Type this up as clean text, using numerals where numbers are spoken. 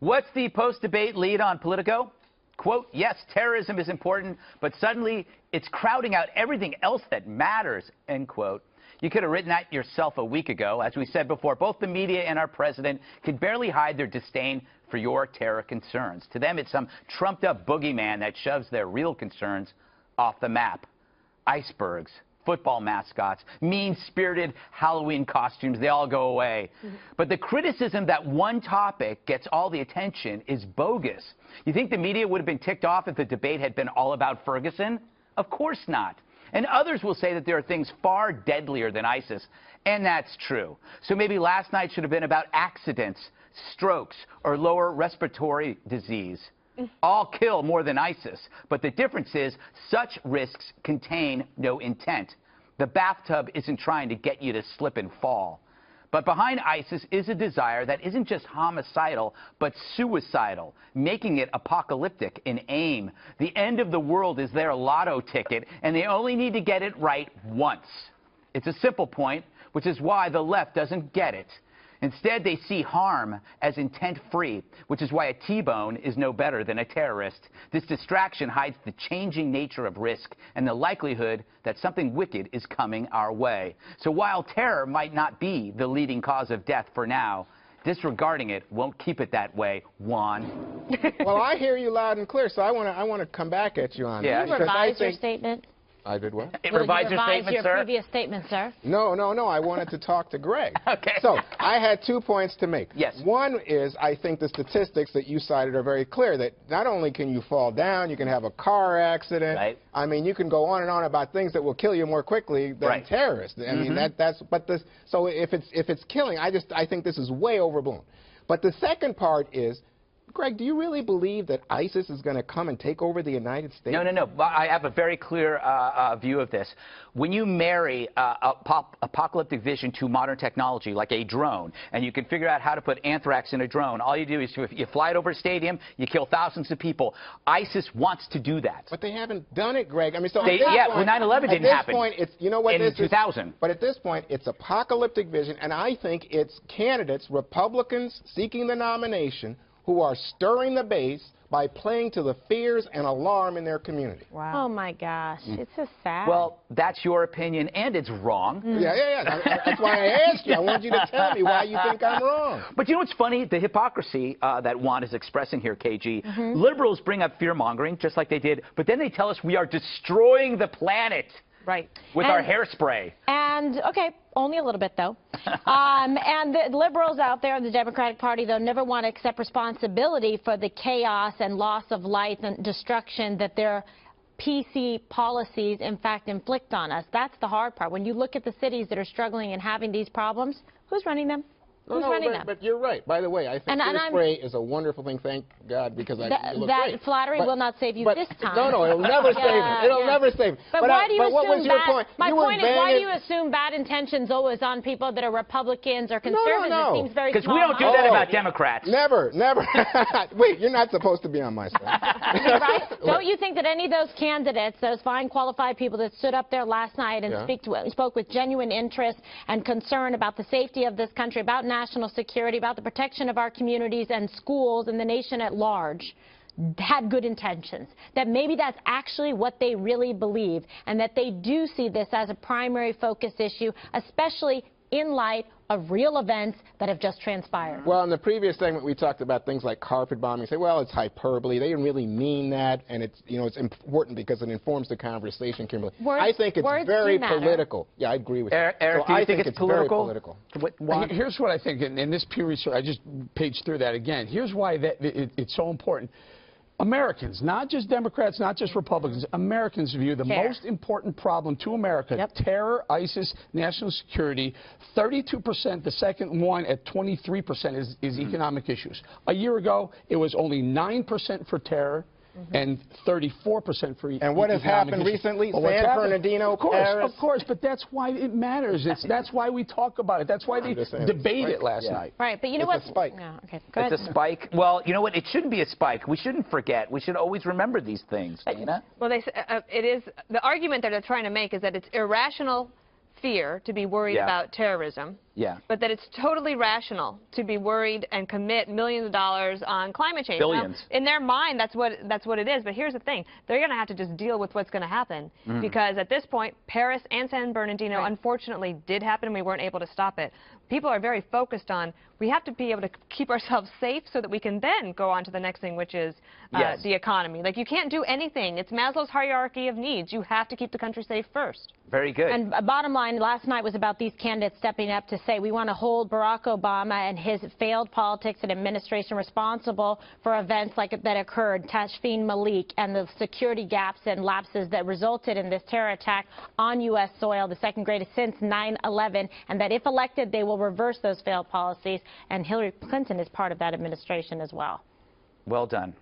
What's the post-debate lead on Politico? Quote, yes, terrorism is important, but suddenly it's crowding out everything else that matters, end quote. You could have written that yourself a week ago. As we said before, both the media and our president can barely hide their disdain for your terror concerns. To them, it's some trumped-up boogeyman that shoves their real concerns off the map. Icebergs, football mascots, mean-spirited Halloween costumes, they all go away. But the criticism that one topic gets all the attention is bogus. You think the media would have been ticked off if the debate had been all about Ferguson? Of course not. And others will say that there are things far deadlier than ISIS, and that's true. So maybe last night should have been about accidents, strokes, or lower respiratory disease. All kill more than ISIS, but the difference is such risks contain no intent. The bathtub isn't trying to get you to slip and fall. But behind ISIS is a desire that isn't just homicidal, but suicidal, making it apocalyptic in aim. The end of the world is their lotto ticket, and they only need to get it right once. It's a simple point, which is why the left doesn't get it. Instead, they see harm as intent-free, which is why a T-bone is no better than a terrorist. This distraction hides the changing nature of risk and the likelihood that something wicked is coming our way. So while terror might not be the leading cause of death for now, disregarding it won't keep it that way, Juan. Well, I hear you loud and clear, so I want to come back at you on that. Can you revise your statement? I did what? Revise your statement, your sir? previous statement, sir. No. I wanted to talk to Greg. Okay. So I had 2 points to make. Yes. One is I think the statistics that you cited are very clear, that not only can you fall down, you can have a car accident. Right. I mean, you can go on and on about things that will kill you more quickly than terrorists. I mean, so if it's killing, I think this is way overblown. But the second part is, Greg, do you really believe that ISIS is going to come and take over the United States? No. I have a very clear view of this. When you marry apocalyptic vision to modern technology, like a drone, and you can figure out how to put anthrax in a drone, all you do is you fly it over a stadium, you kill thousands of people. ISIS wants to do that. But they haven't done it, Greg. I mean, so well, 9/11 didn't happen. At this point, it's, you know what in this 2000. But at this point, it's apocalyptic vision, and I think it's candidates, Republicans seeking the nomination, who are stirring the base by playing to the fears and alarm in their community. Wow. Oh, my gosh. It's so sad. Well, that's your opinion, and it's wrong. Yeah. That's why I asked you. I want you to tell me why you think I'm wrong. But you know what's funny? The hypocrisy that Juan is expressing here, KG. Liberals bring up fear-mongering, just like they did, but then they tell us we are destroying the planet. Right. With our hairspray. And, okay, only a little bit, though. And the liberals out there in the Democratic Party, though, never want to accept responsibility for the chaos and loss of life and destruction that their PC policies, in fact, inflict on us. That's the hard part. When you look at the cities that are struggling and having these problems, who's running them? Who's running them? But you're right. By the way, I think hairspray is a wonderful thing, thank God, because you look that great. flattery will not save you this time. No, it'll never save me. It'll never save me. But why do you what was assume your bad? point? My point is, why do you assume bad intentions always on people that are Republicans or conservatives? No. It seems very because we don't do that about Democrats. Never. Wait, you're not supposed to be on my side. Right? Don't you think that any of those candidates, those fine, qualified people that stood up there last night and spoke with genuine interest and concern about the safety of this country, about national security, about the protection of our communities and schools and the nation at large, had good intentions, that maybe that's actually what they really believe, and that they do see this as a primary focus issue, especially in light of real events that have just transpired? Well, in the previous segment, we talked about things like carpet bombing. Say, well, it's hyperbole. They didn't really mean that, and it's, you know, it's important because it informs the conversation, Kimberly. I think it's very political. Yeah, I agree with you. Eric, do you think it's political? Very political. Here's what I think, and this Pew Research, I just paged through that again. Here's why it's so important. Americans, not just Democrats, not just Republicans, Americans view the most important problem to America, terror, ISIS, national security, 32%, the second one at 23% is economic issues. A year ago, it was only 9% for terror, and 34% for And what has happened recently? San Bernardino, Paris? Of course, but that's why it matters. That's why we talk about it. That's why they debated it last night. Right, but you know what? It's a spike. No, okay, go ahead. It's a spike. Well, you know what? It shouldn't be a spike. We shouldn't forget. We should always remember these things. Well, it is the argument that they're trying to make is that it's irrational fear to be worried about terrorism. Yeah. But that it's totally rational to be worried and commit millions of dollars on climate change. Billions. Now, in their mind, that's what it is. But here's the thing: they're going to have to just deal with what's going to happen because at this point, Paris and San Bernardino, unfortunately, did happen. We weren't able to stop it. People are very focused on we have to be able to keep ourselves safe so that we can then go on to the next thing, which is the economy. Like, you can't do anything. It's Maslow's hierarchy of needs. You have to keep the country safe first. Very good. And bottom line, last night was about these candidates stepping up to say we want to hold Barack Obama and his failed politics and administration responsible for events like that occurred, Tashfeen Malik, and the security gaps and lapses that resulted in this terror attack on U.S. soil, the second greatest since 9/11, and that if elected, they will reverse those failed policies. And Hillary Clinton is part of that administration as well. Well done.